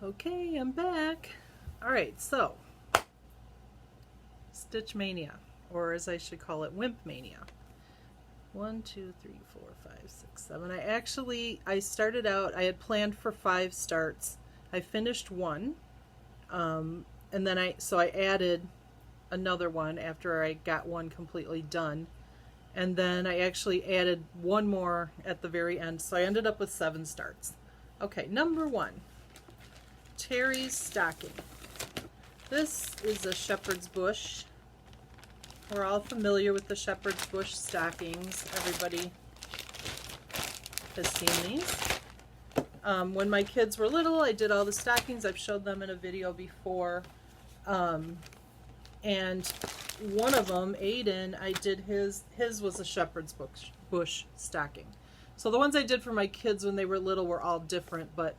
Okay, I'm back. All right, so Stitch Mania, or as I should call it, Wimp Mania. 1, 2, 3, 4, 5, 6, 7. I started out, I had planned for 5 starts. I finished one, and then I added another one after I got one completely done. And then I actually added one more at the very end, so I ended up with 7 starts. Okay, number 1. Terry's stocking. This is a shepherd's bush. We're all familiar with the shepherd's bush stockings. Everybody has seen these. When my kids were little, I did all the stockings. I've showed them in a video before. And one of them, Aiden, I did his was a shepherd's bush stocking. So the ones I did for my kids when they were little were all different, but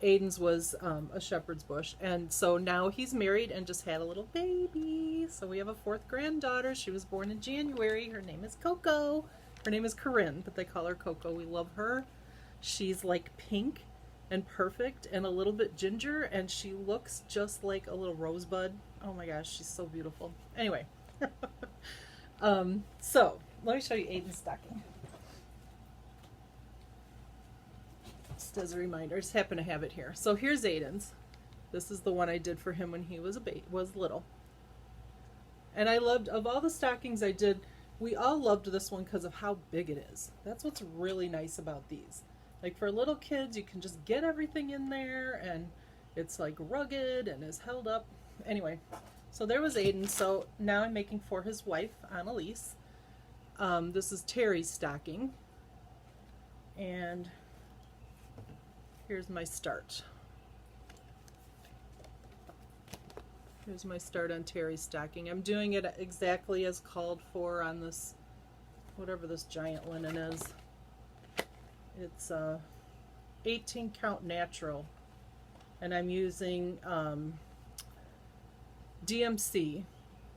Aiden's was a shepherd's bush. And so now he's married and just had a little baby. So we have a 4th granddaughter. She was born in January. Her name is Coco. Her name is Corinne, but they call her Coco. We love her. She's like pink and perfect and a little bit ginger, and she looks just like a little rosebud. Oh my gosh, she's so beautiful. Anyway, so let me show you Aiden's stocking. Just as a reminder, I just happen to have it here. So here's Aiden's. This is the one I did for him when he was little. And I loved, of all the stockings I did, we all loved this one because of how big it is. That's what's really nice about these. Like for little kids, you can just get everything in there, and it's like rugged and is held up. Anyway, so there was Aiden. So now I'm making for his wife, Annalise. This is Terry's stocking. And here's my start. Here's my start on Terry's stocking. I'm doing it exactly as called for on this, whatever this giant linen is. It's 18 count natural, and I'm using DMC.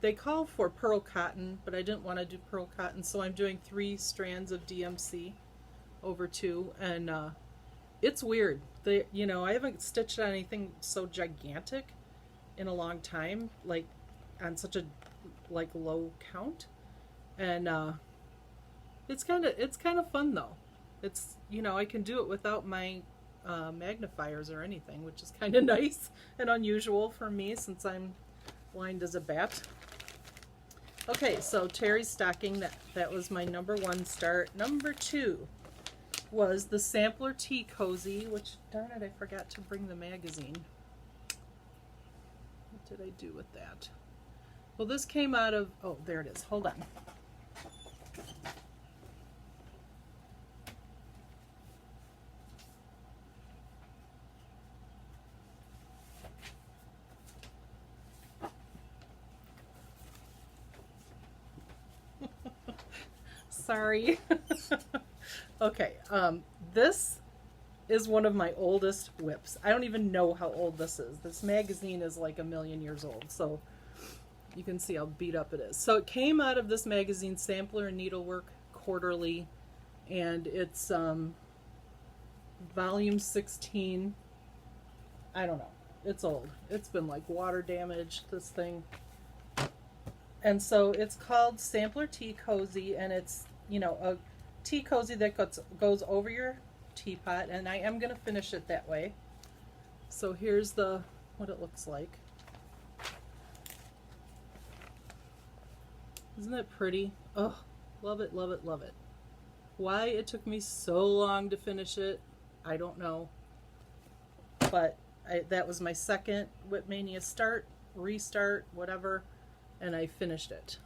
They call for pearl cotton, but I didn't want to do pearl cotton, so I'm doing 3 strands of DMC over 2, and it's weird. I haven't stitched on anything so gigantic in a long time, like on such a low count, and it's kind of fun though. It's, I can do it without my magnifiers or anything, which is kind of nice and unusual for me since I'm blind as a bat. Okay, so Terry's stocking, that was my number 1 start. Number 2 was the Sampler Tea Cozy, which, darn it, I forgot to bring the magazine. What did I do with that? Well, this came out of, oh, there it is. Hold on. Sorry. Okay, this is one of my oldest whips. I don't even know how old this is. This magazine is like 1,000,000 years old, so you can see how beat up it is. So it came out of this magazine, Sampler and Needlework Quarterly, and it's volume 16. I don't know. It's old. It's been like water damaged, this thing. And so it's called Sampler Tea Cozy, and it's, a tea cozy that goes over your teapot, and I am going to finish it that way. So here's what it looks like. Isn't it pretty? Oh, love it, love it, love it. Why it took me so long to finish it, I don't know. But that was my second Whip Mania start, restart, whatever, and I finished it.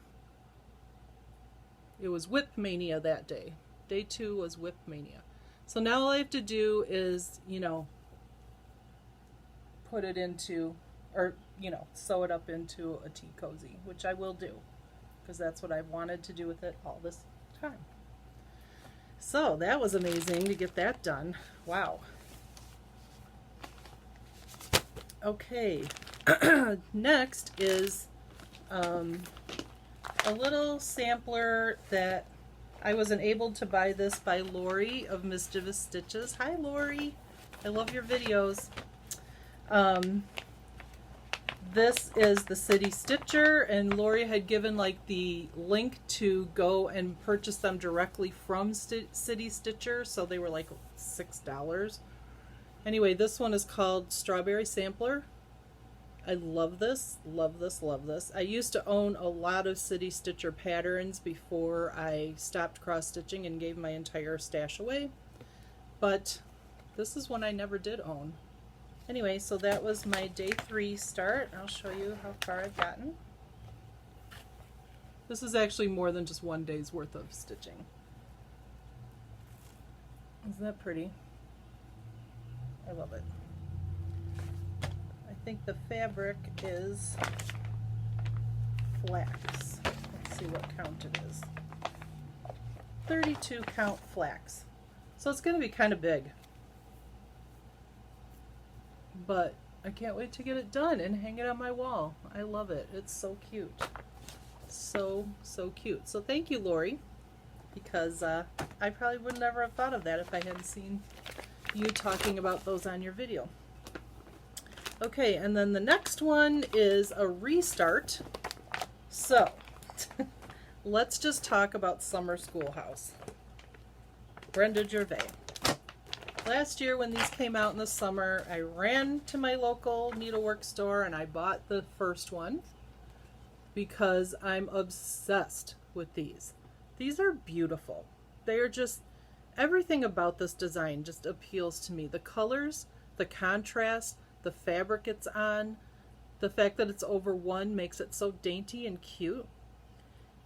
It was Whip Mania that day. Day 2 was Whip Mania. So now all I have to do is, put it into, or, sew it up into a tea cozy, which I will do, because that's what I've wanted to do with it all this time. So that was amazing to get that done. Wow. Okay, next is a little sampler that I was enabled to buy this by Lori of Mischievous Stitches. Hi Lori, I love your videos. This is the City Stitcher, and Lori had given like the link to go and purchase them directly from City Stitcher, so they were like $6. Anyway, this one is called Strawberry Sampler. I love this, love this, love this. I used to own a lot of City Stitcher patterns before I stopped cross stitching and gave my entire stash away, but this is one I never did own. Anyway, so that was my day 3 start. I'll show you how far I've gotten. This is actually more than just one day's worth of stitching. Isn't that pretty? I love it. I think the fabric is flax. Let's see what count it is. 32 count flax. So it's going to be kind of big. But I can't wait to get it done and hang it on my wall. I love it. It's so cute. So, so cute. So thank you, Lori, because I probably would never have thought of that if I hadn't seen you talking about those on your video. Okay, and then the next one is a restart. So let's just talk about Summer Schoolhouse. Brenda Gervais. Last year when these came out in the summer, I ran to my local needlework store and I bought the first one because I'm obsessed with these. These are beautiful. They are just, everything about this design just appeals to me. The colors, the contrast, the fabric it's on, the fact that it's over 1 makes it so dainty and cute.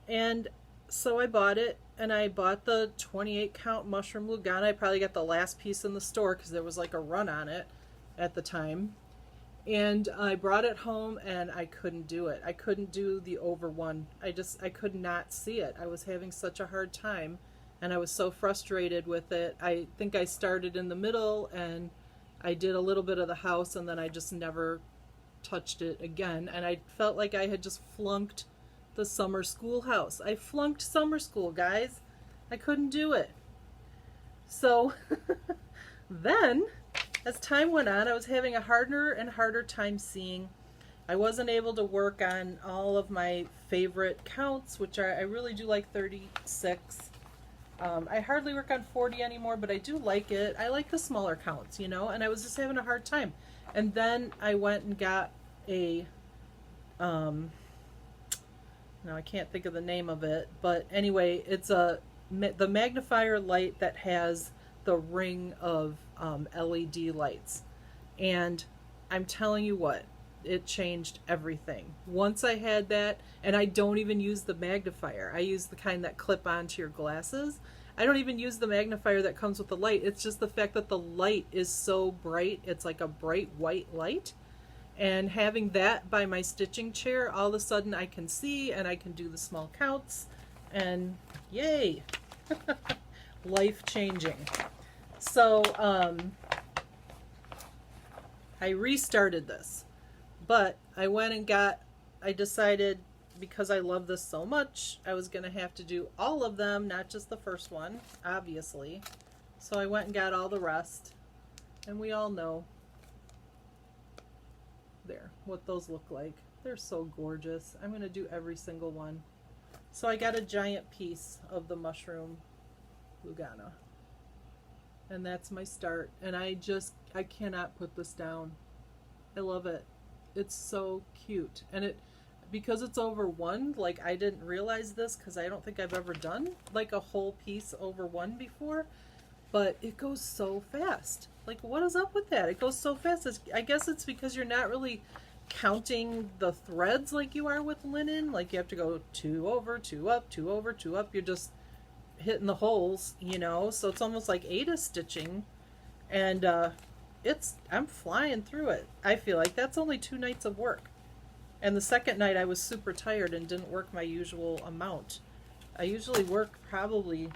And so I bought it, and I bought the 28 count mushroom Lugana. I probably got the last piece in the store because there was like a run on it at the time. And I brought it home and I couldn't do it. I couldn't do the over 1. I could not see it. I was having such a hard time and I was so frustrated with it. I think I started in the middle and I did a little bit of the house and then I just never touched it again. And I felt like I had just flunked the summer schoolhouse. I flunked summer school, guys. I couldn't do it. So then, as time went on, I was having a harder and harder time seeing. I wasn't able to work on all of my favorite counts, which are, I really do like 36. I hardly work on 40 anymore, but I do like it. I like the smaller counts, you know, and I was just having a hard time. And then I went and got a now I can't think of the name of it, but anyway, it's the magnifier light that has the ring of LED lights. And I'm telling you what, it changed everything. Once I had that, and I don't even use the magnifier. I use the kind that clip onto your glasses. I don't even use the magnifier that comes with the light. It's just the fact that the light is so bright. It's like a bright white light. And having that by my stitching chair, all of a sudden I can see and I can do the small counts, and yay! Life changing. So I restarted this, but I went and I decided, because I love this so much, I was going to have to do all of them, not just the first one, obviously. So I went and got all the rest, and we all know there what those look like. They're so gorgeous. I'm going to do every single one. So I got a giant piece of the mushroom Lugana, and that's my start, and I cannot put this down. I love it. It's so cute, and because it's over 1, like, I didn't realize this because I don't think I've ever done like a whole piece over 1 before, but it goes so fast. Like, what is up with that? It goes so fast. I guess it's because you're not really counting the threads like you are with linen. Like, you have to go 2 over, 2 up, 2 over, 2 up. You're just hitting the holes, you know? So it's almost like Ada stitching, and I'm flying through it. I feel like that's only 2 nights of work. And the second night I was super tired and didn't work my usual amount. I usually work probably,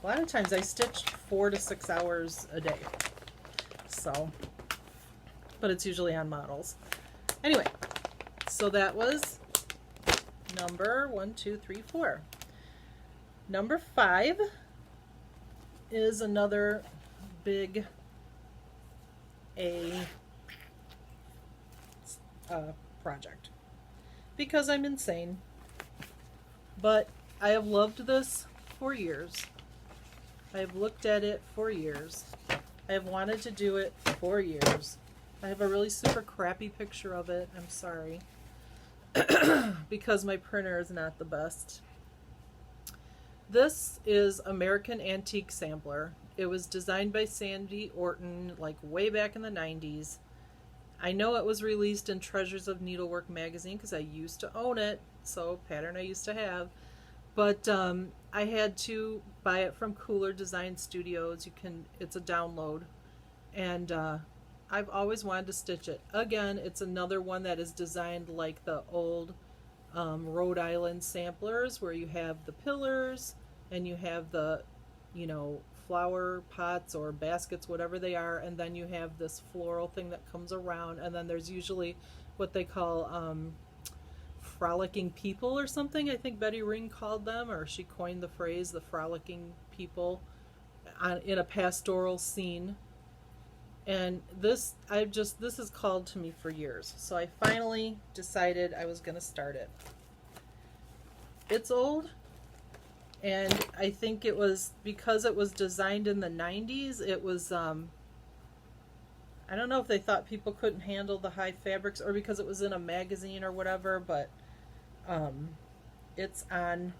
a lot of times I stitched 4 to 6 hours a day. So, but it's usually on models. Anyway, so that was number 1, 2, 3, 4. Number 5 is another big A project because I'm insane. But I have loved this for years. I have looked at it for years. I have wanted to do it for years. I have a really super crappy picture of it. I'm sorry. Because my printer is not the best. This is American Antique Sampler. It was designed by Sandy Orton like way back in the 90s. I know it was released in Treasures of Needlework magazine because I used to own it. So pattern I used to have. But I had to buy it from Cooler Design Studios. It's a download. And I've always wanted to stitch it. Again, it's another one that is designed like the old Rhode Island samplers where you have the pillars and you have the, flower pots or baskets, whatever they are, and then you have this floral thing that comes around, and then there's usually what they call frolicking people or something. I think Betty Ring called them, or she coined the phrase, the frolicking people, in a pastoral scene. And this has called to me for years. So I finally decided I was going to start it. It's old, and I think it was because it was designed in the 90s. It was, I don't know if they thought people couldn't handle the high fabrics or because it was in a magazine or whatever, but it's on